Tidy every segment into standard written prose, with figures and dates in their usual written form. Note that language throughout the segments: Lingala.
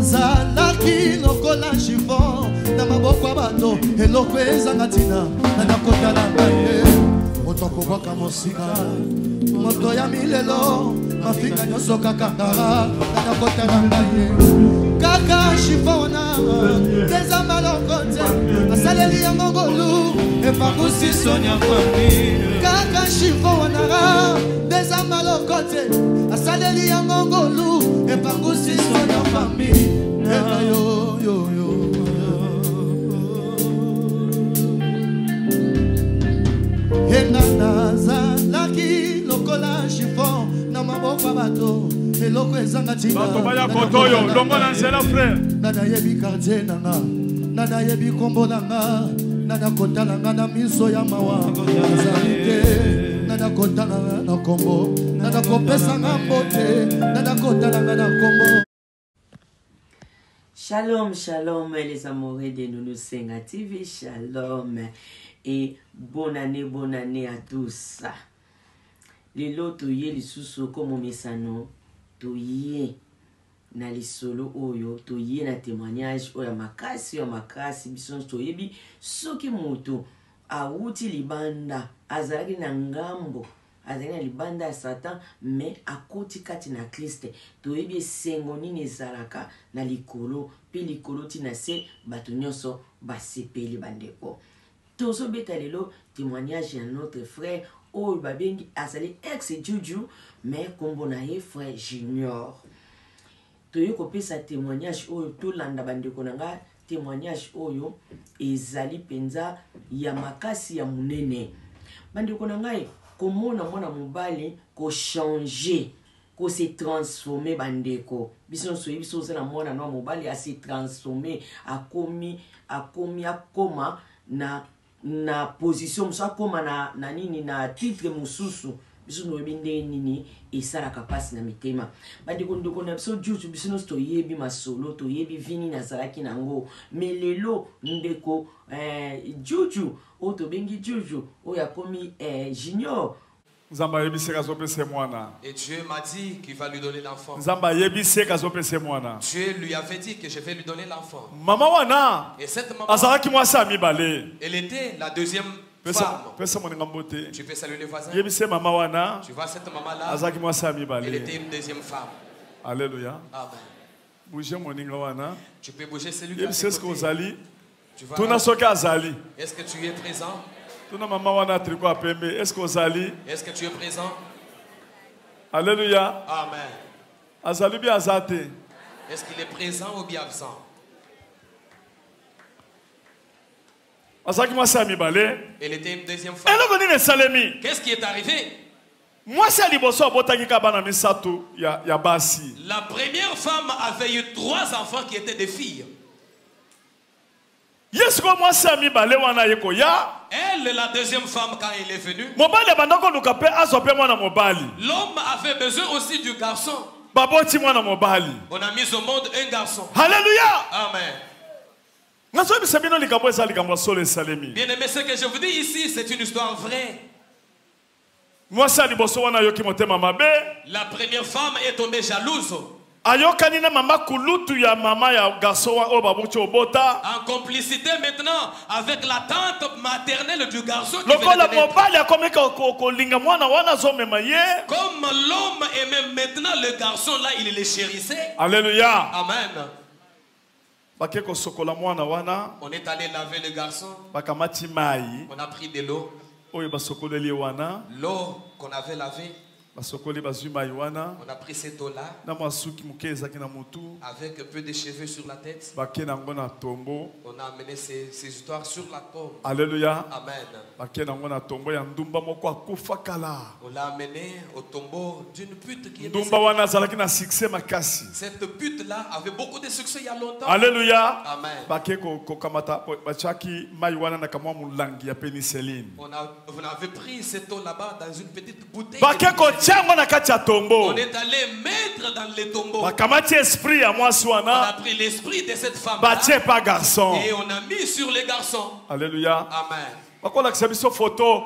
nazalaki lokola chiffon na maboko ya bato eloko ezanga ntina nakotala ngai moto akobwaka mosika moto ya milelo mafinga nyonso kaka ngara nakotala ngai kaka chiffon na eza maloko te asaleli yango ngolu epangusi sonia fami kaka chiffon na eza maloko te asaleli yango ngolu epangusi sonia fami yo yo yo Yenga nazalaki lokola chiffon na maboko bato eloko ezanga tina bakomaya kotoyo longo na nzela frère nana yebi quartier nanga nana yebi kombo nanga nana kotala nga na miso ya mawa nazalite nana kotala na kombo nana kopesa nga mbote nana kotala nga na kombo. Shalom, shalom les amoureux de Nounou Senga TV, shalom et bonne année à tous. Les lots toye les sous comme mesano toye na les solo oyo toye na témoignage oya makasi bison toye bi soki moto awuti libanda azalaki na ngambo azalaki na libanda ya Satan mais akoti kati na Christ toyebi esengo nini ezalaka na likolo pe likolo tina se bato nyonso basepeli bandeko tozobeta lelo témoignage ya notre frère oyo babengi azali ex Juju mais kombo na ye frère Junior toye kopesa témoignage oyo tolanda bandeko na nga témoignage oyo ezali penza ya makasi ya munene bandeko na ngai komona mwana mobali ko changer ko se transformer bandeko biso soyi biso na mwana no mobali a se transformer akoma na position musa akoma na nini na titre mususu biso no binde nini esalaka pasi na mitema bandeko ndeko na biso Juju biso no toyebi masolo toyebi vini na zalaki nango melelo ndeko Juju oto bengi Juju oya komi Junior. Et Dieu m'a dit qu'il va lui donner l'enfant. Dieu lui avait dit que je vais lui donner l'enfant. Et cette maman, elle était la deuxième femme. Tu peux saluer les voisins. Tu vois cette maman-là, elle était une deuxième femme. Alléluia. Amen. Tu peux bouger celui qui est à tes côtés. Tu vois, est-ce que tu es présent? Est-ce que tu es présent? Alléluia. Amen. Est-ce qu'il est présent ou bien absent? Elle était une deuxième femme. Qu'est-ce qui est arrivé? La première femme avait eu 3 enfants qui étaient des filles. Elle, la deuxième femme, quand elle est venue, l'homme avait besoin aussi du garçon. On a mis au monde un garçon. Alléluia. Amen. Bien aimé, ce que je vous dis ici, c'est une histoire vraie. La première femme est tombée jalouse. En complicité maintenant avec la tante maternelle du garçon qui venait de naître. Comme l'homme aimait maintenant le garçon là, il le chérissait. Alléluia. Amen. On est allé laver le garçon. On a pris de l'eau. L'eau qu'on avait lavée. On a pris cette eau-là avec un peu de cheveux sur la tête. On a amené ces histoires sur la tombe. Alléluia. Amen. On l'a amené au tombeau d'une pute qui est cette pute-là avait beaucoup de succès il y a longtemps. Alléluia. Amen. On avait pris cette eau là-bas dans une petite bouteille. On est allé mettre dans le tombeau. On a pris l'esprit de cette femme et on a mis sur les garçons. Alléluia. Amen. Photo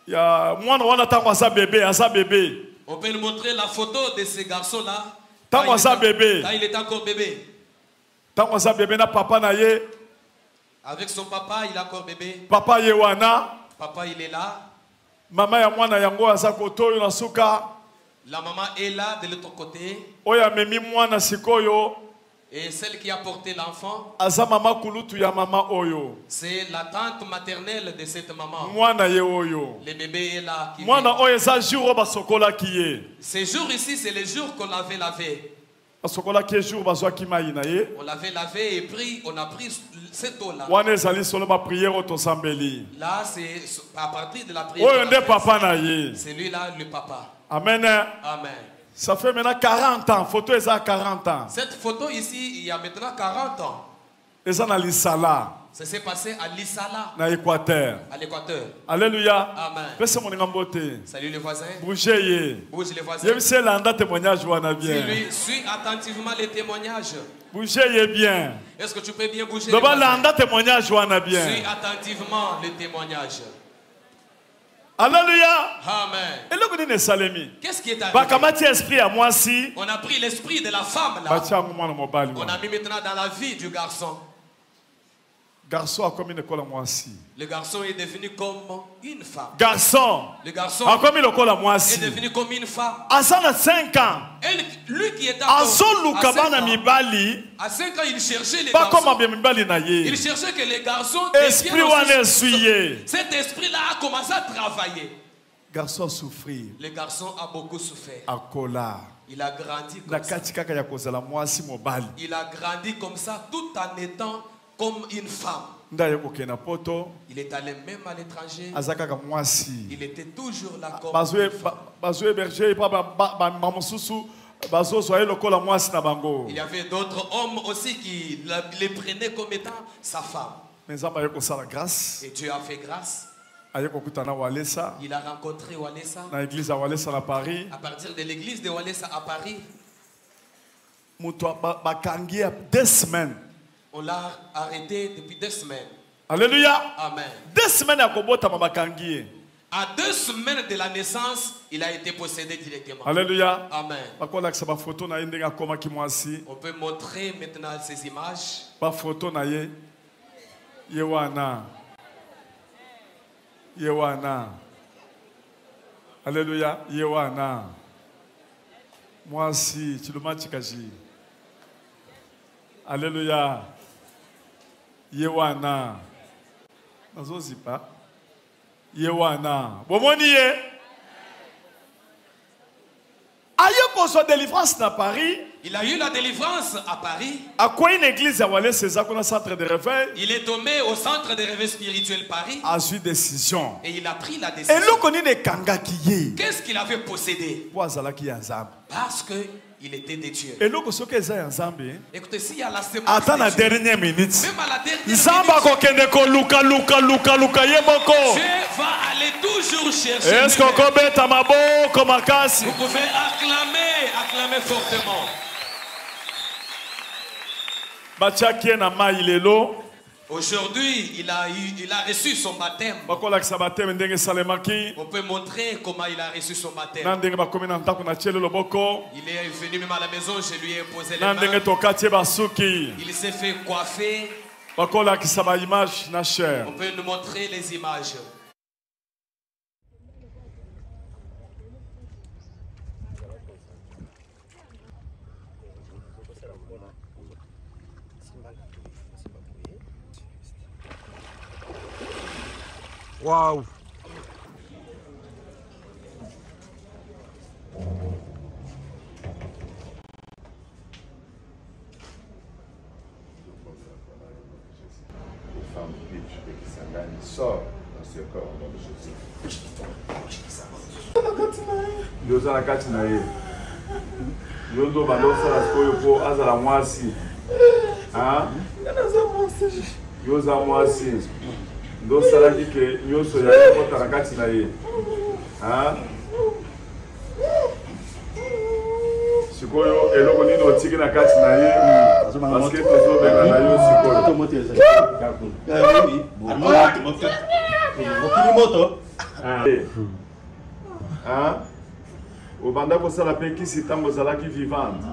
ya mwana wana tango asa bébé On peut nous montrer la photo de ce garçon-là. Quand il était encore bébé. Avec son papa, il est encore bébé. Papa Yewana. Papa, il est là. Maman ya mwana yango azakoto yo nasuka. La maman est là de l'autre côté. Oya memi mwana sikoyo. Et celle qui a porté l'enfant, aza mama kulutu ya mama oyo. C'est la tante maternelle de cette maman. Mwana ye oyo. Le bébé est là. Mwana oyo za jour ba sokola kiye. Ce jour ici, c'est le jour qu'on l'avait lavé. Sokola kiye jour bazwa kimayi na ye. On l'avait lavé et pris, on a pris cette eau-là. Wana ezali solo ba prière to sambeli. Là, c'est à partir de la prière. Oyo nde papa na ye. C'est lui là le papa. Amen. Amen. Ça fait maintenant 40 ans. Photo est à 40 ans. Cette photo ici, il y a maintenant 40 ans. Et ça dans l'Isala. Ça s'est passé à l'Isala. Dans l'Équateur. À l'Équateur. Alléluia. Amen. Salut les voisins. Bougez. Bouge les voisins. C'est l'anda témoignage ou bien. Suis attentivement les témoignages. Bougez bien. Est-ce que tu peux bien bouger? L'anda témoignage ou bien. Suis attentivement les témoignages. Alléluia. Amen. Qu'est-ce qui est arrivé? On a pris l'esprit de la femme là. On a mis maintenant dans la vie du garçon. Le garçon est devenu comme une femme. Le garçon est devenu comme une femme. À 5 ans. Lui qui était à 5 ans, il cherchait les garçons. Il cherchait que les garçons deviennent aussi. Cet esprit-là a commencé à travailler. Garçon a souffert. Le garçon a beaucoup souffert. Il a grandi comme ça. Il a grandi comme ça tout en étant comme une femme. Il est allé même à l'étranger. Il était toujours là comme une femme. Il y avait d'autres hommes aussi qui les prenaient comme étant sa femme. Et Dieu a fait grâce. Il a rencontré Walesa à partir de l'église de Walesa à Paris. 2 semaines. On l'a arrêté depuis 2 semaines. Alléluia. Amen. 2 semaines à Kobota Mabakangi. À 2 semaines de la naissance, il a été possédé directement. Alléluia. Amen. On peut montrer maintenant ces images. Pas photo na ye. Yewana. Alléluia. Yewana. Moi aussi, tu le machikaji. Alléluia. Yewana. Nazozipa. Yewana. Bomoniye. Ayo qu'on soit délivrance à Paris. Il a eu la délivrance à Paris. À quoi une église a volé ses actes dans centre de réveil? Il est tombé au centre de réveil spirituel Paris. A eu décision. Et il a pris la décision. Et l'on connaît les kanga qui est. Qu'est-ce qu'il avait possédé? Parce que il était de Dieu. Et l'autre chose que c'est ensemble. Écoutez, s'il y a la semence. Attends la dernière minute. Même à la dernière minute. Dieu va aller toujours chercher. Est-ce qu'on peut être à Vous pouvez acclamer fortement. Aujourd'hui, il a reçu son baptême. On peut montrer comment il a reçu son baptême. Il est venu même à la maison, je lui ai posé les mains. Il s'est fait coiffer. On peut nous montrer les images. Waouh! Femme bitch qui s'engage, sort dans ce corps au nom de Jésus. Yoza la kati na ye. Yondo balosa la skoyo po azala mwasi. Ah? Yoza mwasi. Ndo salaki ke nyoso ya kota na kati na ye. Ah? Sikoyo eloko nini otiki na kati na ye. Parce que tozobenga na yo sikoyo. Obanda kosala pe kisi tango ozalaki vivante.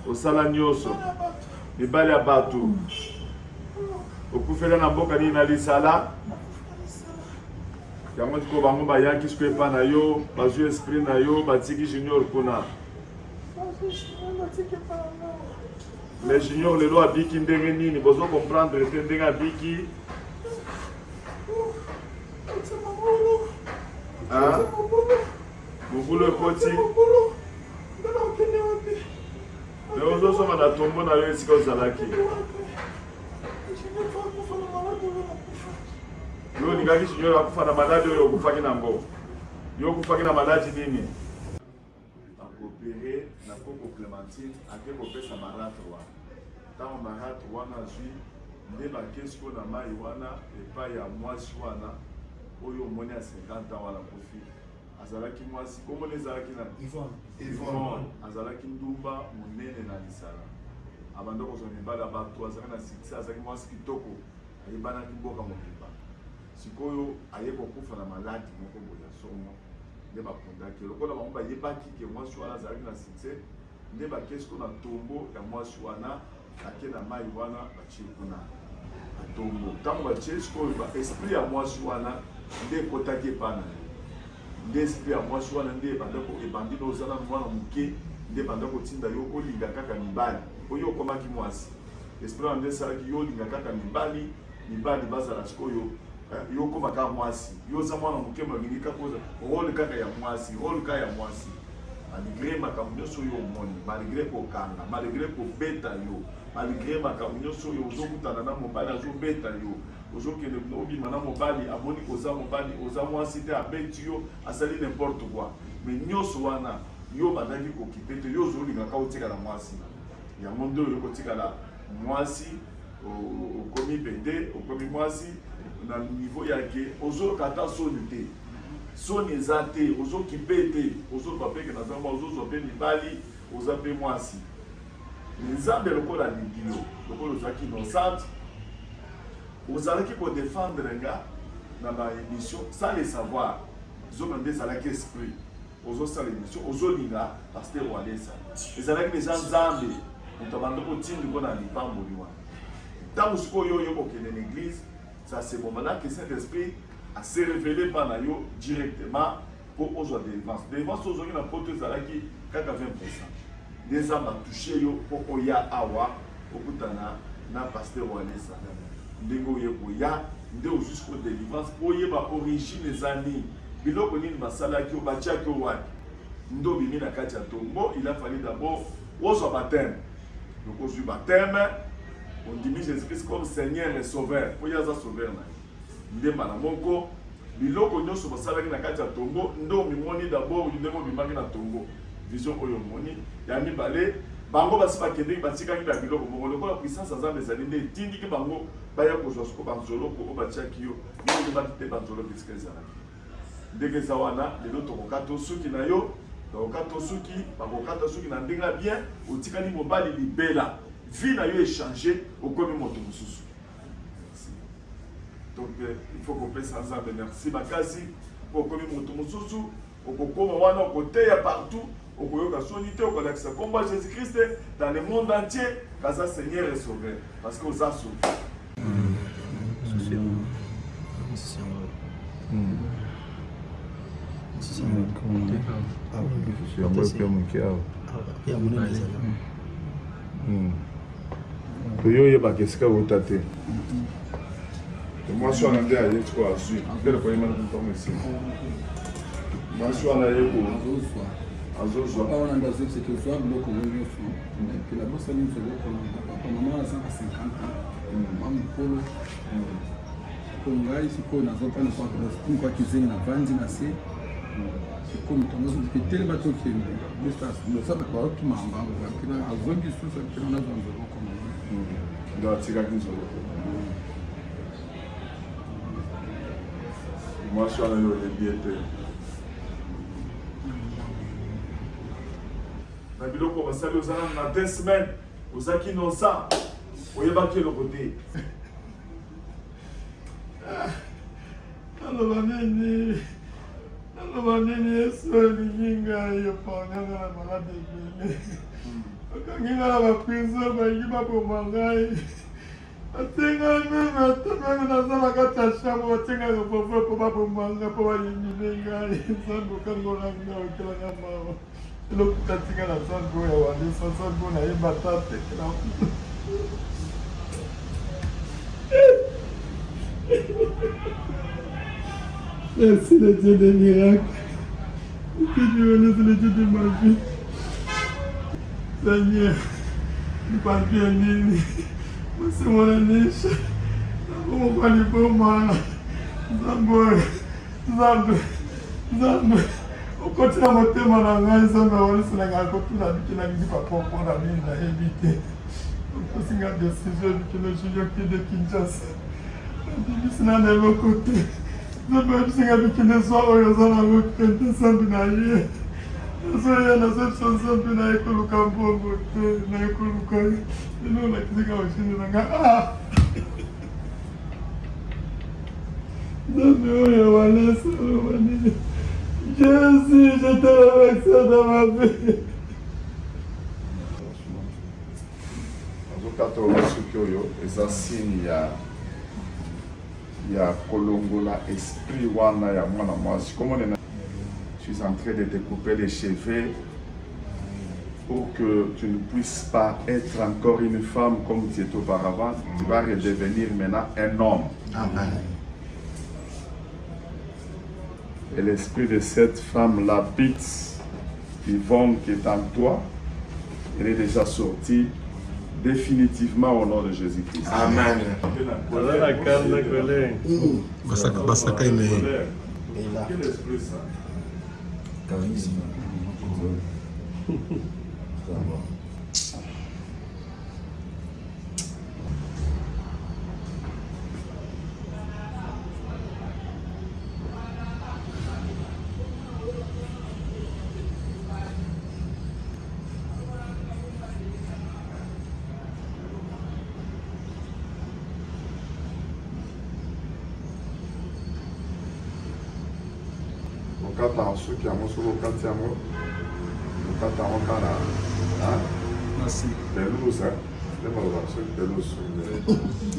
Osala nyonso. Mibali ya bato. Okufela na mboka nini na lisala. Yango tiko bango bayaki siko epa na yo, bazwi esprit na yo, batiki junior kuna. Mais junior lelo abiki ndenge nini, bozo comprendre te ndenge abiki. Ah, Mouboulou Koti. Mais ozo soma na tombo na yo esika ozalaki. Yo ningaki junior akufa na maladi oyo okufaki nango. Yo okufaki na maladi nini? Akopere na Koko Clémentine ake kopesa maratre wana. Tango maratre wana azwi nde bakesko na mai wana epai ya mwasi wana oyo omoni ya 50 ans wana kofi. Azalaki mwasi komona ezalaki na Yvonne azalaki ndumba monene na lisala. Abanda kozwa mibali ya bato azalaki na succès azalaki mwasi kitoko ayebanaki mboka mobimba. Sikoyo aye kokufa na maladi moko boye ya somo nde bakundaki lokola bango bayebaki ke mwasi wana azalaki na succès nde bakesko na tombo ya mwasi wana ake na mai wana batie kuna na tombo ntango batie sikoyo baesprit ya mwasi wana nde ekotaki epa na ye nde esprit ya mwasi wana nde ebandi na oza na mwana moke nde ebanda kotinda yo olinga kaka mibali oyo okomaki mwasi esprit wana nde esalaki yo olinga kaka mibali bazala sikoyo yo komaka mwasi yo za mwana moke molingi kaka role kaka ya mwasi role kaka ya mwasi malgré makambo nyonso oyo omoni malgré kokanga malgré kobeta yo malgré makambo nyonso oyo ozokutana na mobali azobeta yo ozokende obima na mobali amoni koza mobali oza mwasi te abeti yo asali n'importe quoi mais nyonso wana yo bandaki kokipe te yo ozolingaka otikala mwasi yango nde oyo kotikala mwasi okomi bende okomi mwasi na niveau yake ozokata soni te soni eza te ozokipe te ozoloba peke na zamba ozozwa mpe mibali oza mpe mwasi nzambe lokola lingilo lokola ozalaki innocente ozalaki kodefendre nga na baémission sans le savoir zoka nde ezalaki esprit ozosala émission ozolinga paster walesa ezalaki deja nzambe moto abanda kotindi mpo na lipamboli wana ntango sikoyo oyo kokende na église ça c'est bon maintenant que Saint-Esprit a se révélé par yo directement pour aux délivrance. Délivrance aux gens qui n'ont pas ezalaki kaka 20%. Des hommes a touché yo pour oya awa okutana na pasteur Walesa. Ndego yeko ya ndeo jusqu'au délivrance pour yeba origine ezani. Biloko nini basalaki o batiaki o waki. Ndo bimi na kati ya tombo, il a fallu d'abord au baptême. Donc au baptême on dit Jésus-Christ comme Seigneur et Sauveur. Pour yaza sauveur na. Ndemba na moko biloko nyonso basalaki na kati ya tombo ndo mimoni d'abord ndemo bimaki na tombo. Vision oyo moni ya mibale bango basi bakende batikaki na biloko moko lokola puissance azambe ezali nde etindiki bango baya kozwa soko banzolo ko batiaki yo nde batite banzolo bisika ezalaki. Ndenge eza wana lelo tokokata suki na yo tokokata suki bakokata suki na ndenge bien otikali mobali libela. Vie na yo échangé au comme moto mususu. Donc il faut qu'on puisse ensemble merci makasi pour comme moto mususu au kokoma wana au côté partout au koyoka sonité au kolakisa combat Jésus-Christ dans le monde entier kaza Seigneur et Sauveur parce que aux a sauvé. Yo yeba kesika utate. Moi so na ndia yetu kwa asu. Ndele kwa imana mtomo isi. Moi so na yeko azozo. Papa wana ndazo c'est que soit bloco ngoni fo. Que la bossa ni se bloco papa maman a 150 ans. Maman polo. Kongai siko na zopa na kwa kizini na vandi na se. Comme tu as dit que tel bateau qui est le sable quoi qui m'a envoyé qui a zongi sous ça qui n'a pas comme dans tika kinzo moi je suis allé au biete na biloko basali ozana na 2 semaines ozaki nosa oyebaki le côté alors la nene Merci le Dieu des miracles. Que Dieu laisse le Dieu de ma vie. Seigneur, nous parlons bien nini. C'est mon année. Comment on va lui faire mal? Zambo. On continue à monter mon langage. Zambo, on laisse la gare. Tout la vie qui n'a pas pour la vie, il a évité. On peut signer des décisions que le juge qui est de Kinshasa. On dit que c'est dans le côté. Je peux signer des décisions où ils ont la retraite sans binaire. Soya na cette chanson puis na ekoluka mbongo te na ekoluka ino na kizika wachini nanga Dame oya walesa wani Jésus, je te remercie dans ma vie. Azokata osuki oyo eza signe ya kolongola esprit wana ya mwana mwasi. Je suis en train de te couper les cheveux pour que tu ne puisses pas être encore une femme comme tu étais auparavant. Tu vas redevenir maintenant un homme. Amen. Et l'esprit de cette femme, la bite, Yvonne, qui est en toi, elle est déjà sortie définitivement au nom de Jésus-Christ. Amen. Quel esprit ça? Charisme.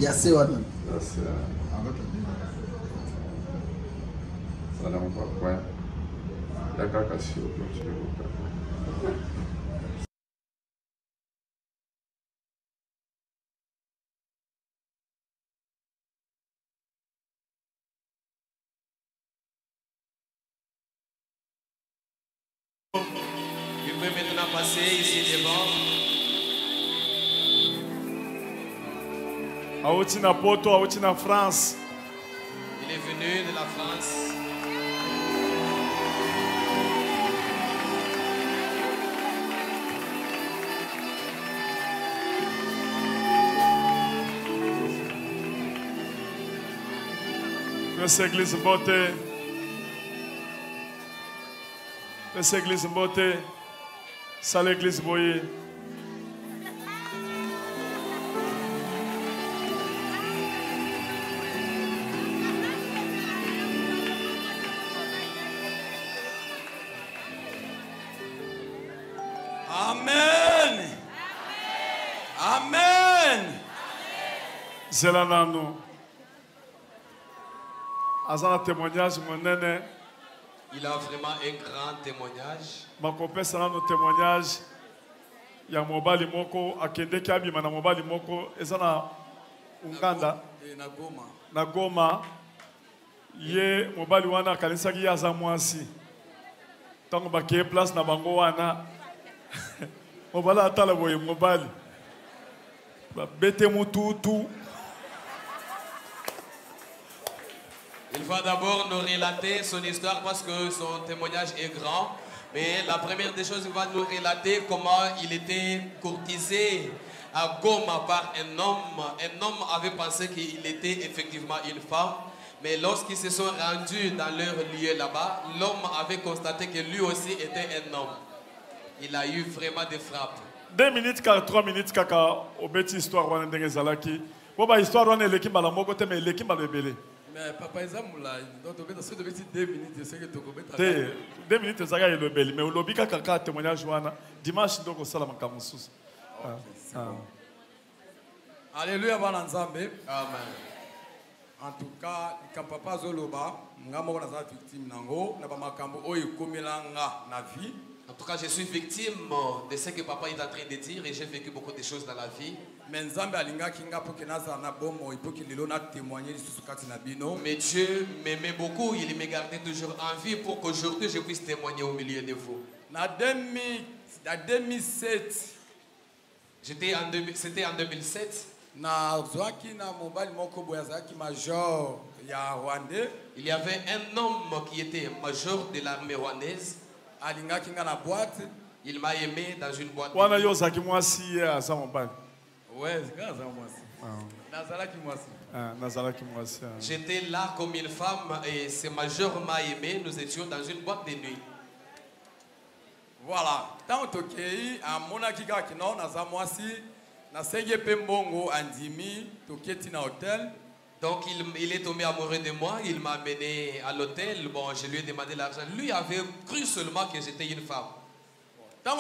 Merci. Merci. Il peut maintenant passer ici devant. Auti na Porto, auti na France. Il est venu de la France. Nessa église beauté. Nessa église beauté. Ça l'église boyée. Amen. Amen. Zelanano. Azana témoignage mon nene. Il a vraiment un grand témoignage. Ma copine sana no témoignage. Ya mobali moko akende kabi mana mobali moko ezana Uganda na Goma. Ye mobali wana kanisa ki yaza mwasi. Tango bakie place na bango wana. Mobala atala boye mobali. Ba bete mututu. Il va d'abord nous relater son histoire parce que son témoignage est grand. Mais la première des choses, il va nous relater comment il était courtisé à Goma par un homme. Un homme avait pensé qu'il était effectivement une femme. Mais lorsqu'ils se sont rendus dans leur lieu là-bas, l'homme avait constaté que lui aussi était un homme. Il a eu vraiment des frappes. 2 minutes, 3 minutes, kaka, obeti histoire wana ndenge zalaki. Boba histoire wana l'équipe à la mokote mais l'équipe à lebele. Mais papa, ils ont là. Donc, tu as 2 minutes. Je sais que tu as 2 minutes, tu as le bel. Mais au lobby, quand tu as témoignage, dimanche, donc, au salam Kamousous. Alléluia, Bananzambe. Amen. En tout cas, quand papa Zoloba, ngamo na za victime nango, na ba makambo oyo komelanga na vie. En tout cas, je suis victime de ce que papa est en train de dire et j'ai vécu beaucoup de choses dans la vie. Mais Dieu m'aimait beaucoup, il me gardait toujours en vie pour qu'aujourd'hui je puisse témoigner au milieu de vous. En 2007, c'était en 2007. Il y avait un homme qui était major de l'armée rwandaise. Il m'a aimé dans une boîte. J'étais là comme une femme et ce major m'a aimé. Nous étions dans une boîte de nuit. Voilà. Donc il est tombé amoureux de moi, il m'a amené à l'hôtel, bon je lui ai demandé l'argent. Lui avait cru seulement que j'étais une femme. Quand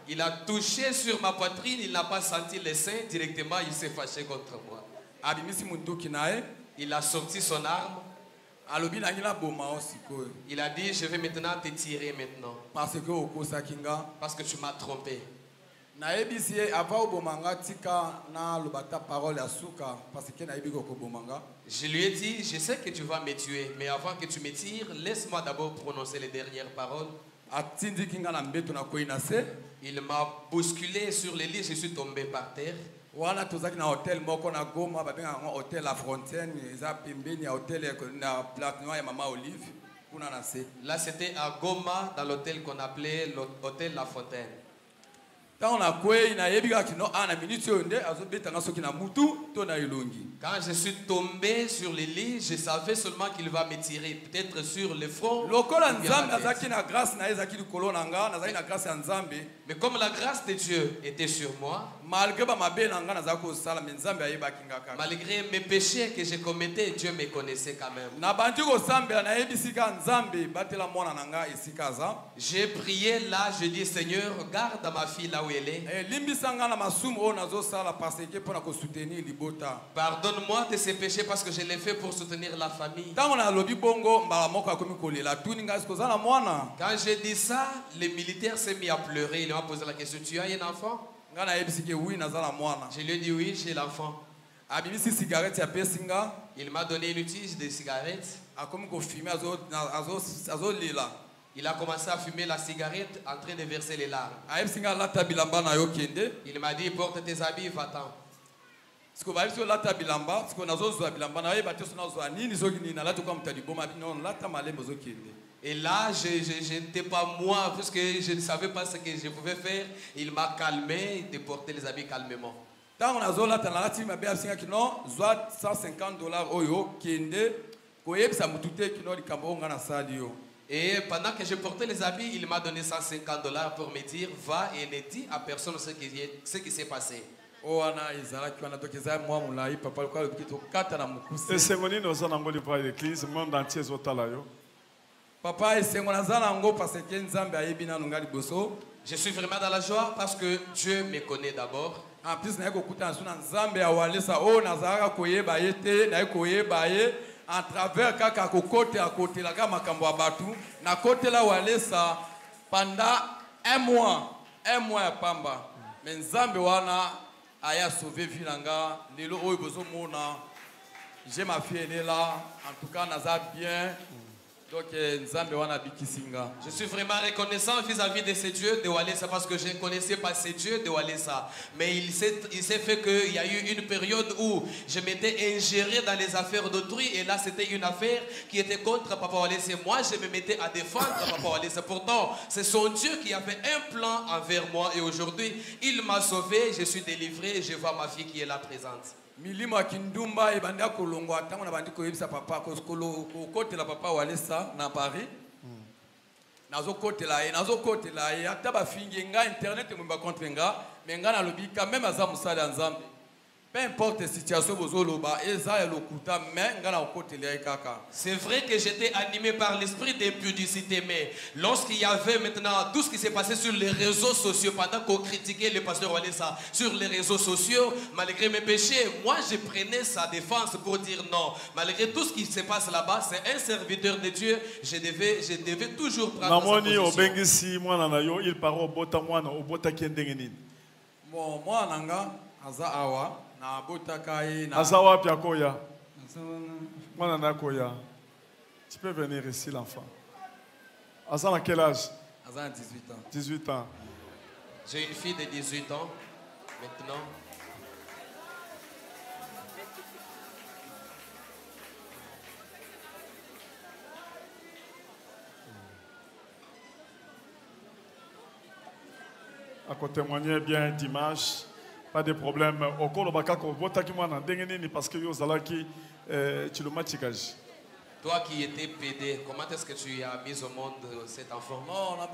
il a touché sur ma poitrine, il n'a pas senti le sein, directement il s'est fâché contre moi. Il a sorti son arme. Il a dit, je vais maintenant te tirer maintenant. Parce que tu m'as trompé. Je lui ai dit, je sais que tu vas me tuer, mais avant que tu me tires, laisse-moi d'abord prononcer les dernières paroles. Il m'a bousculé sur le lit, je suis tombé par terre. Là c'était à Goma, dans l'hôtel qu'on appelait l'hôtel La Fontaine. Quand je suis tombé sur le lit, je savais seulement qu'il va me tirer, peut-être sur le front. Mais comme la grâce de Dieu était sur moi, malgré mes péchés que je commettais, Dieu me connaissait quand même. J'ai prié là, je dis Seigneur, garde ma fille là où elle est. Pardonne-moi de ces péchés parce que je l'ai fait pour soutenir la famille. Quand j'ai dit ça, les militaires s'est mis à pleurer. Il m'a posé la question, tu as un enfant? Je lui ai dit oui, j'ai l'enfant. Il m'a donné une tige de cigarette. Il a commencé à fumer la cigarette en train de verser les larmes. Il m'a dit, porte tes habits, va-t'en. Et là, je n'étais pas moi, puisque je ne savais pas ce que je pouvais faire. Il m'a calmé de porter les habits calmement. Et pendant que je portais les habits, il m'a donné $150 pour me dire, va et ne dis à personne ce qui s'est passé. Je suis vraiment dans la joie parce que Dieu me connaît d'abord. En plus, à travers kaka kokote à côté la makambo abatu na côté là walesa pendant un mois ya pamba mais nzambe wana aya sauver vilanga lelo oyo bozo mona j'ai ma fille elle est là en tout cas naza bien. Donc, je suis vraiment reconnaissant vis-à-vis de ce Dieu de Walesa parce que je ne connaissais pas ce Dieu de Walesa. Mais il s'est fait qu'il y a eu une période où je m'étais ingéré dans les affaires d'autrui et là c'était une affaire qui était contre Papa Walesa. Moi je me mettais à défendre Papa Walesa. Pourtant c'est son Dieu qui avait un plan envers moi et aujourd'hui il m'a sauvé, je suis délivré et je vois ma fille qui est là présente. Milimo akindumba ebanda kolongwa tango na bandi koyebisa papa kotela papa Walesa na Paris. Nazo kotela ata ba fingi nga internet mo ba contre nga mais nga na lobi quand même aza musala nzambe. Peu importe la situation, c'est vrai que j'étais animé par l'esprit d'impudicité, mais lorsqu'il y avait maintenant tout ce qui s'est passé sur les réseaux sociaux, pendant qu'on critiquait le pasteur Walesa sur les réseaux sociaux, malgré mes péchés, moi je prenais sa défense pour dire non. Malgré tout ce qui se passe là-bas, c'est un serviteur de Dieu, je devais toujours prendre sa position. Bon, moi, Nanga, Aza Awa. Azawa Piakoya. Tu peux venir ici, l'enfant. Azan à quel âge? Azan à 18 ans. 18 ans. J'ai une fille de 18 ans maintenant. À témoigner bien dimanche. Pas de problème. Au cours de Bakako, parce que tu le matchigage. Toi qui étais pédé, comment est-ce que tu as mis au monde cet enfant? Non, on a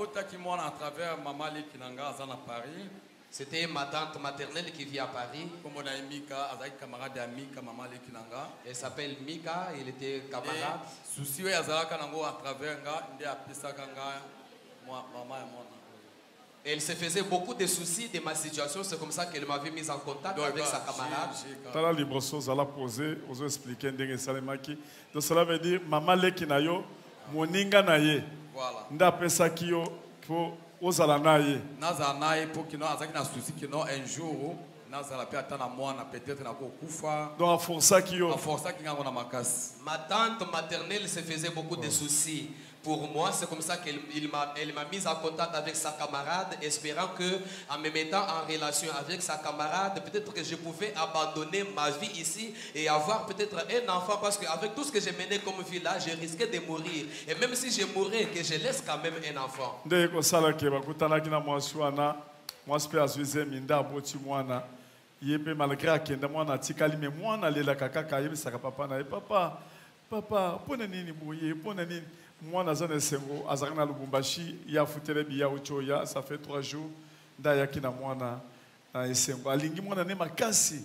à travers Maman Kinanga à Paris. C'était ma tante maternelle qui vit à Paris. Comme on a Mika, camarade de Mika, Maman Kinanga. Elle s'appelle Mika, il était camarade. Souci, à travers moi, maman et moi. Elle se faisait beaucoup de soucis de ma situation. C'est comme ça qu'elle m'avait mis en contact avec sa camarade. Tala libroso zala posé, ozo expliquer ndenge salemaki. Donc cela veut dire maman lekinayo moninga naye. Voilà. Nda pesa kiyo pour ozala naye. Naza naye pour qu'il azaki na souci que non un jour nazala pe atana mwana peut-être na ko kufa. Donc a força kiyo. A força ki ngana makasi. Ma tante maternelle se faisait beaucoup de soucis. Pour moi, c'est comme ça qu'elle m'a mise en contact avec sa camarade, espérant que, en me mettant en relation avec sa camarade, peut-être que je pouvais abandonner ma vie ici et avoir peut-être un enfant, parce qu'avec tout ce que j'ai mené comme vie là, je risquais de mourir. Et même si je mourais, que je laisse quand même un enfant. Papa, moi, Azarna Lubumbashi, ya futele biya uchoya, ça fait 3 jours. Daya kina mwana na esengo. Alingi mwana ne makasi.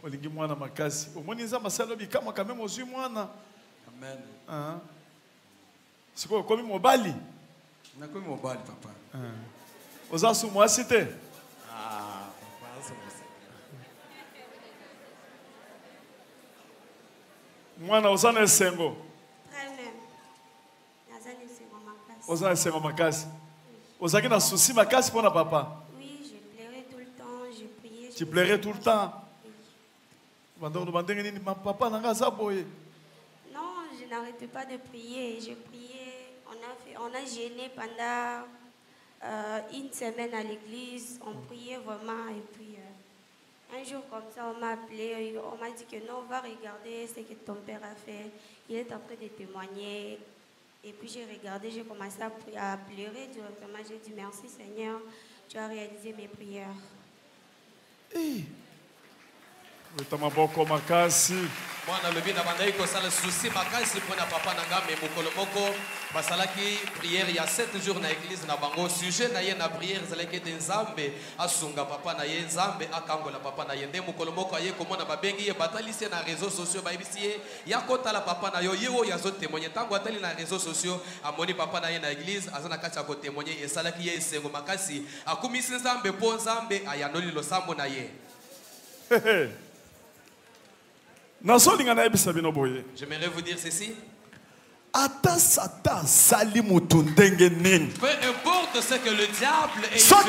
Olingi mwana makasi. Omoniza masalo bi kama quand même ozui mwana. Amen. Hein? C'est quoi comme mobali? Na comme mobali papa. Ozasu moi cité. Ah, papa, c'est mwana ozana esengo. Oza esengo makasi. Ozaki na souci makasi pour na papa. Oui, je pleurais tout le temps, je priais. Tu pleurais tout le temps. Bandoro bandenge nini papa nanga zaboye. Non, je n'arrêtais pas de prier, je priais. On a gêné pendant une semaine à l'église, on priait vraiment et puis un jour comme ça on m'a appelé, on m'a dit que non, on va regarder ce que ton père a fait. Il est en train de témoigner. Et puis j'ai regardé, j'ai commencé à pleurer directement. J'ai dit merci Seigneur, tu as réalisé mes prières. Moi, dans le but d'abandonner, ça le souci, ma casse pour na papa nanga, mais mokolomoko, basala qui prière il y a 7 jours dans l'église na bango sujet na yé na prière, zala qui des nzambe, asunga papa na yé nzambe, akangola papa na yé ndé mokolomoko aye comment na babengi yé batalisi na réseaux sociaux, baibisi ya kota la papa na yo yewo ya zo témoigner tango atali na réseaux sociaux, amoni papa na yé na église, azana kacha ko témoigner et sala qui yé sengo makasi, akumisi nzambe po nzambe ayanoli lo sambo na yé. J'aimerais vous dire ceci. Peu importe ce que le diable est. Si notre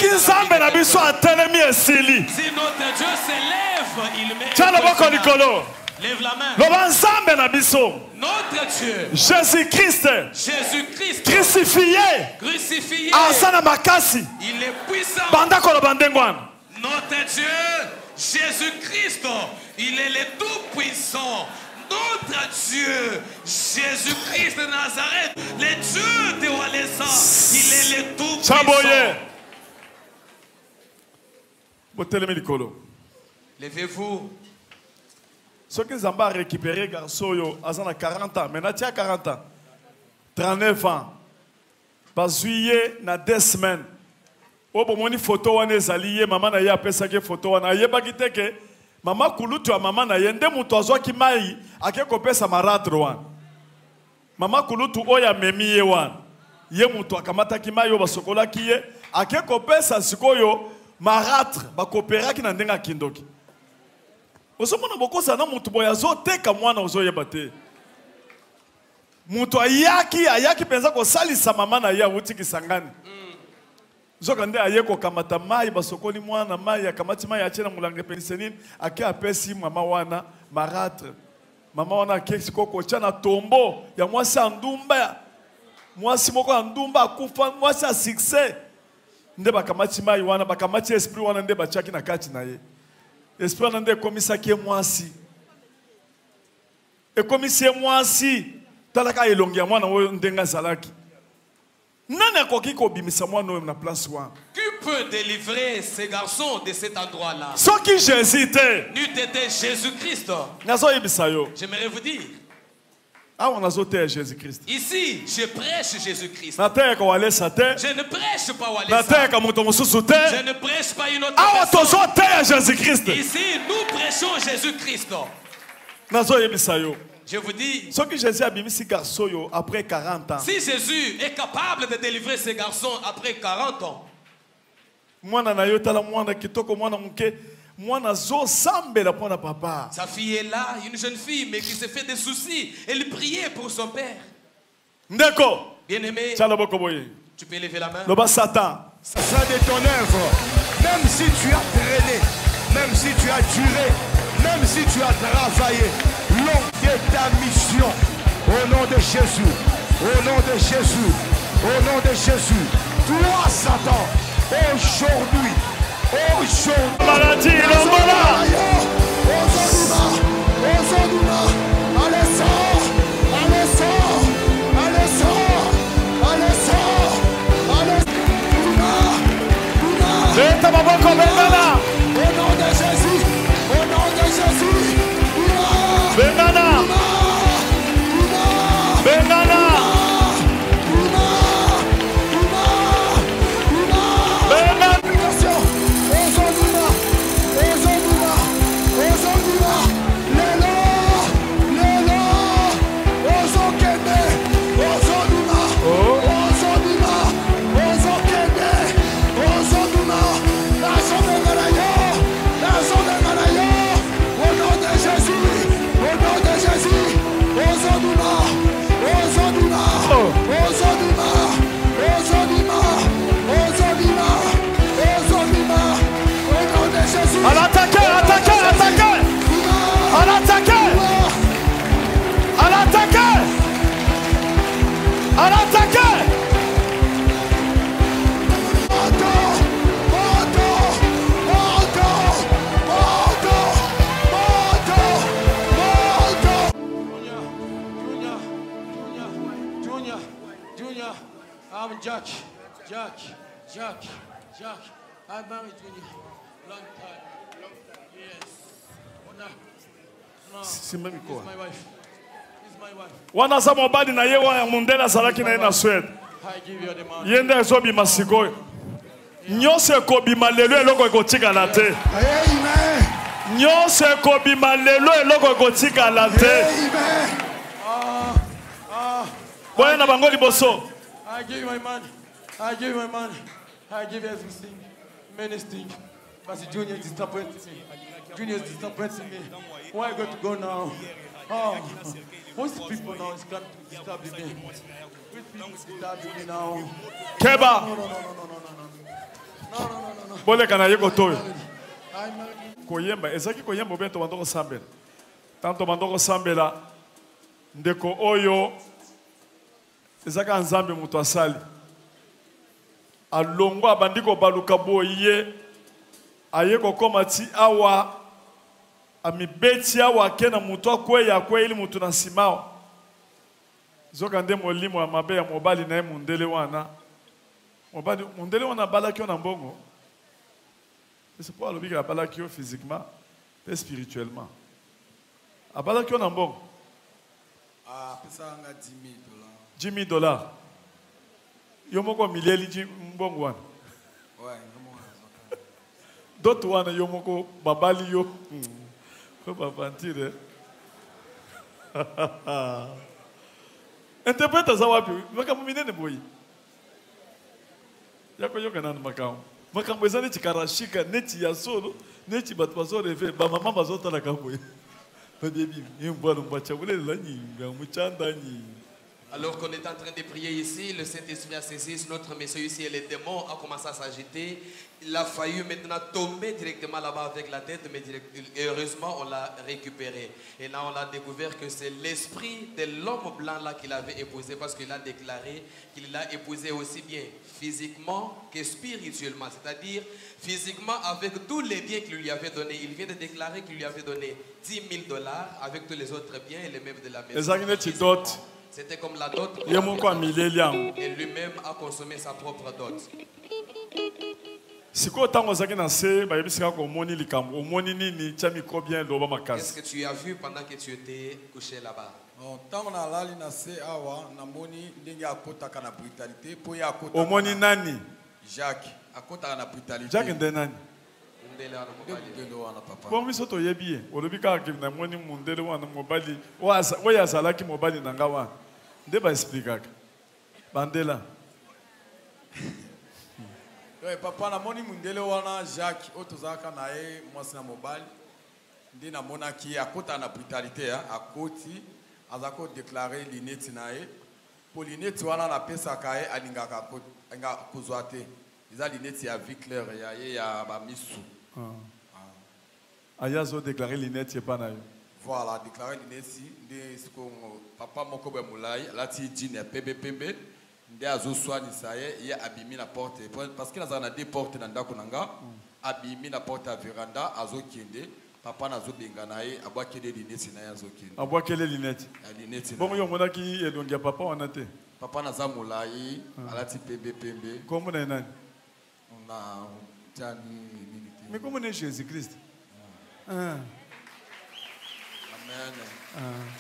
Dieu s'élève, il met. Lève la main. Notre Dieu. Jésus-Christ. Crucifié. Crucifié. Il est puissant. Notre Dieu, Jésus-Christ, il est le tout-puissant. Notre Dieu, Jésus-Christ de Nazareth, le Dieu de Walesa, il est le tout-puissant. Levez-vous. Ceux qui ont récupéré Garçoyo, ils ont 40 ans. Maintenant, tu as 40 ans. 39 ans. Bazuye na 2 semaines. Obo moni photo wane zaliye, maman na ya pesa ke photo wana. Aye bagite ke Mama kulutu ya mama na yende mutu azwaki mai akekopesa maratre wana. Mama kulutu oya memi ye wana. Ye mutu akamataki mai yo basokolaki ye akekopesa sikoyo maratre bakoperaki na ndenga kindoki. Osomona bokosa na mutu boya zoteka mwana ozoyeba te. Mutu ayaki penza ko salisa mama na ya wuti kisangani. Zoka nde ayeko kamata mai basokoli mwana mai akamati mai achena mulange penseline ake apesi mama wana maratre. Mama wana akesi koko chana tombo ya mwasi andumba. Mwasi moko andumba akufa mwasi a succès. Nde bakamati mai wana bakamati esprit wana nde bachaki na kati na ye. Esprit wana nde komisaki mwasi. E komisi mwasi talaka elongi ya mwana oyo ndenga zalaki. Nana koki ko bimisa mwana oyo na place wana. Qui peut délivrer ces garçons de cet endroit-là? So qui Jésus était. N'eût été Jésus-Christ. Nazo yebisa yo. J'aimerais vous dire. Ah, on a zoté Jésus-Christ. Ici, je prêche Jésus-Christ. Je ne prêche pas Walesa. Je ne prêche pas une autre personne. Jésus-Christ. Ici, nous prêchons Jésus-Christ. Je vous dis, après 40 ans. Si Jésus est capable de délivrer ces garçons après 40 ans, sa fille est là, une jeune fille, mais qui se fait des soucis. Elle priait pour son père. Bien-aimé, tu peux lever la main. Satan. Ça de ton œuvre, même si tu as traîné, même si tu as duré, même si tu as travaillé, long de ta mission, au nom de Jésus, au nom de Jésus, au nom de Jésus, toi Satan, aujourd'hui, maladie, au nom de Jésus, au nom de Jésus, Bengana, Bengana. Jack, I married Junior. Long time. Yes. No. He's my wife. He's my wife. Wana za mobali na ye wa mundela salaki na na Sweden. I give you the man. Yende ezobi masiko. Nyose ko bima lelo eloko ekotika na te. Amen. Nyose ko bima lelo eloko ekotika na te. Amen. Boye na bango liboso. I give you my money. I give you my money. I give you everything, many things. But Junior disappoints me. Junior disappoints me. Where I got to go now? Oh, most people now is coming to disturb me. Which people disturb me now? Keba. No. Bole kana yeko toyo. Koyemba, ezaki koyemba bento bandoko sambela. Tanto bandoko sambela ndeko oyo ezaka nzambe mutu asali. Alongo abandiko baluka boye ayeko komati awa amibeti awa kena mutu akweya akwe ili mutu na simao zoka nde molimo ya mabe ya mobali na mundele wana mobali mundele wana balaki na mbongo c'est pas le biga balaki physiquement et spirituellement abalaki na mbongo pesa nga $10,000 Yomoko mileli mbongo wana. Ouais, D'autres wana yomoko babali yo. Faut pas mentir. Interprète ça wapi. Makambo minene boyi. Yako yoka nanu makambo. Makambo ezane chikarashika neti ya solo, neti batu bazore fe ba mama bazota na kamboyi. Ba baby, yimbalo mbachabule lanyi, ngamuchanda nyi. Alors qu'on est en train de prier ici, le Saint-Esprit a saisi notre monsieur ici et les démons ont commencé à s'agiter. Il a failli maintenant tomber directement là-bas avec la tête, mais heureusement on l'a récupéré. Et là on a découvert que c'est l'esprit de l'homme blanc là qu'il avait épousé, parce qu'il a déclaré qu'il l'a épousé aussi bien physiquement que spirituellement. C'est-à-dire physiquement avec tous les biens qu'il lui avait donnés. Il vient de déclarer qu'il lui avait donné $10 000 avec tous les autres biens et les meubles de la maison. C'était comme la dot. Et lui-même a consommé sa propre dot. Qu'est-ce que tu as vu pendant que tu étais couché là-bas? Jacques. Jacques ndenani. Bon biso to yebi olobi ka ke na moni mundele wana mobali wa ya salaki mobali nanga wa nde ba explica bandela. Papa na moni mundele wana Jacques otozaka na e mwasi na mobali ndi na mona ki akota na brutalité akoti azako déclarer lineti na e po lineti wana na pesa ka e alingaka anga kuzwate iza lineti ya vie claire ya ba misu. Ayazo déclaré l'inet pas na yo. Voilà, déclaré l'inet de ce que papa moko be mulai lati dine pembe nde azo swani saye ya abimi na porte parce que na deux portes na ndako nanga abimi na porte à véranda azo kende papa na zo benga naye abwakele l'inet na yazo kende. Abwakele l'inet. Bon yo mona ki elongia papa wana te. Papa na za mulai alati pembe. Comment na nani? On a tani. Mais comment est Jésus-Christ? Amen.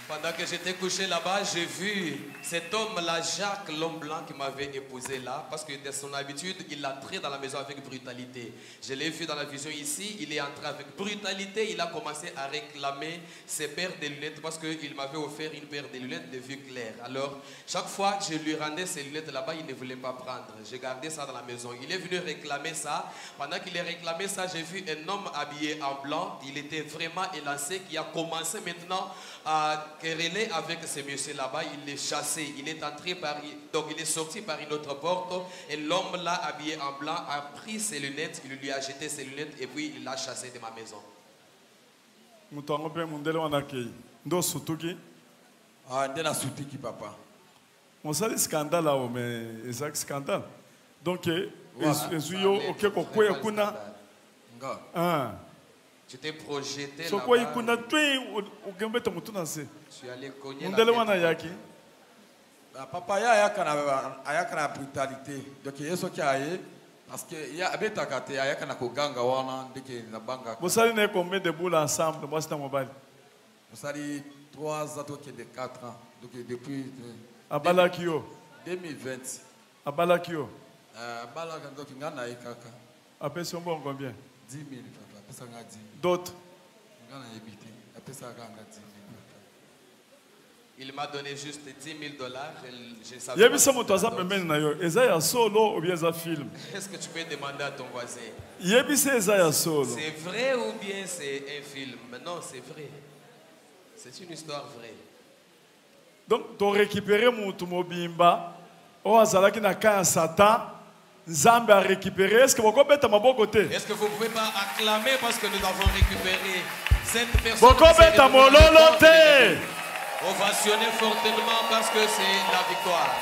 Pendant que j'étais couché là-bas, j'ai vu cet homme-là, Jacques, l'homme blanc qui m'avait épousé là, parce que de son habitude, il entrait dans la maison avec brutalité. Je l'ai vu dans la vision ici, il est entré avec brutalité, il a commencé à réclamer ses paires de lunettes, parce qu'il m'avait offert une paire de lunettes de vue claire. Alors, chaque fois que je lui rendais ses lunettes là-bas, il ne voulait pas prendre. J'ai gardé ça dans la maison. Il est venu réclamer ça. Pendant qu'il a réclamé ça, j'ai vu un homme habillé en blanc. Il était vraiment élancé, qui a commencé maintenant à quereller avec ce monsieur là-bas. Il est chassé. Il est entré par, donc il est sorti par une autre porte. Et l'homme là, habillé en blanc, a pris ses lunettes. Il lui a jeté ses lunettes et puis il l'a chassé de ma maison. Papa. On sait le scandale là, mais c'est un scandale. Donc, tu t'es projeté là-bas. Tu allais cogner la tête. Papa, il y a une brutalité. Donc, il y a ce qui a eu. Parce qu'il y a des gens qui ont ganga wana ndike na banga. Vous savez combien de boules ensemble moi c'est un mobile. Vous savez 3 ans de 4 ans. Donc depuis Abalakio 2020. Abalakio. Abalaka donc ngana ikaka. Après son bon combien? 10 000 papa. Pesa nga 10 000. D'autres. Ngana yebite. Pesa nga 10 000. Il m'a donné juste $10 000. Est-ce que tu peux demander à ton voisin? C'est vrai ou bien c'est un film? Non, c'est vrai. C'est une histoire vraie. Donc, tu récupères mon mobimba. Oh, Azalaki na ka Satan. Nzambe a récupéré. Est-ce que vous pouvez pas côté? Est-ce que vous pouvez pas acclamer parce que nous avons récupéré cette personne? Ovationnez fortement parce que c'est la victoire.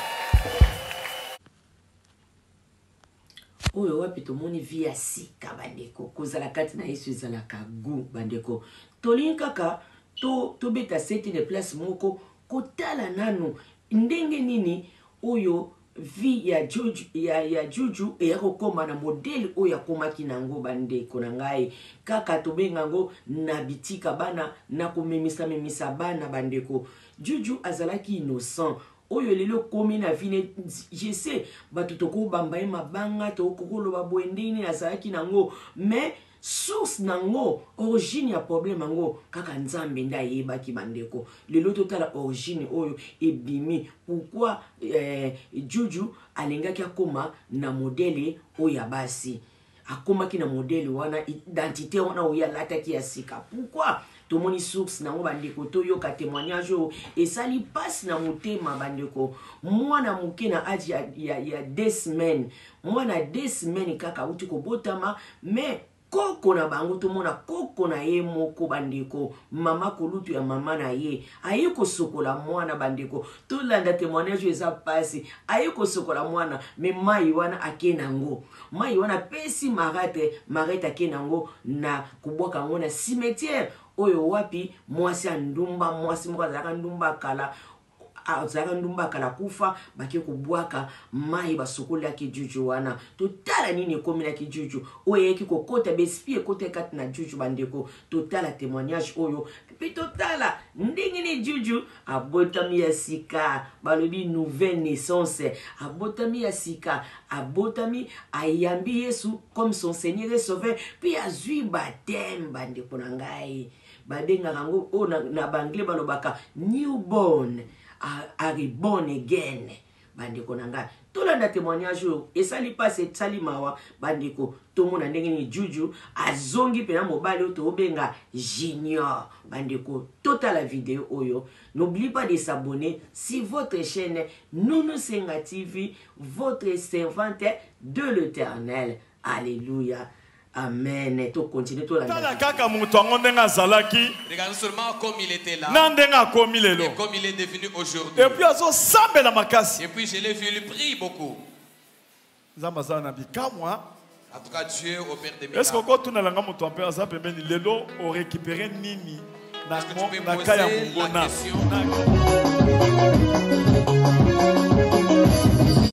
Oyo wapi tomoni via sika bandeko kozala kati na Yesu ezalaka gu bandeko toli kaka to beta seti de place moko kotala nanu ndenge nini oyo vi ya juju ya kokoma na modele oyo akomaki nango bandeko na ngai kaka tobenga ngo na bitika bana na komemisa bana bandeko juju azalaki innocent oyo lelo komi na vine je sais bato toko bamba mabanga to kokolo babwendeni azalaki nango mais source nango origine ya problème nango kaka nzambe nda yebaki bandeko lelo totala origine oyo ebimi pourquoi Juju alengaki akoma na modèle oyo ya basi akomaki na modèle wana identité wana oyo alataki ya sika pourquoi tomoni source nango bandeko toyoka témoignage oyo esali pasi na motema bandeko mwana moke na age ya 2 semaines mwana 2 semaines kaka uti kobotama mais koko na bango tomona koko na ye moko bandeko mama kolutu ya mama na ye aye kosokola mwana bandeko tolanda témoignage eza pasi aye kosokola mwana me mai wana akenango mai wana pesi marete akenango na kubwaka ngo na cimetière oyo wapi mwasi andumba mwasi moko azalaka ndumba kala azalaka ndumba kala kufa bake kubwaka mai basokola ki Juju wana totala nini ekomi na ki Juju oyo eki kokota bespie kote kati na Juju bandeko totala témoignage oyo pe totala ndenge ni Juju abotami ya sika balobi nouvelle naissance abotami ya sika abotami ayambi Yesu comme son Seigneur et Sauveur puis azui baptême bandeko na ngai badenga rango o na bangle balobaka newborn are born again bandeko nanga tolanda témoignage esali passe esali mawa bandeko tomona ndenge ni Juju azongi pena mobali o tobenga Junior bandeko totala vidéo oyo n'oublie pas de s'abonner si votre chaîne Nounou Senga TV votre servante de l'Éternel alléluia. Amen. To continue to la. Kaka mutu ango ndenga zalaki. Regarde seulement comme il était là. Nandenga komi lelo. Et comme il est devenu aujourd'hui. Et puis azo sambela makasi. Et puis je l'ai vu, il prie beaucoup. Zamaza na bikamwa. En tout cas Dieu opère des miracles. Est-ce que quand tu n'as pas mon tempère ça peut bien lelo o récupérer nini na Est-ce que tu peux poser kaya la mungona. question?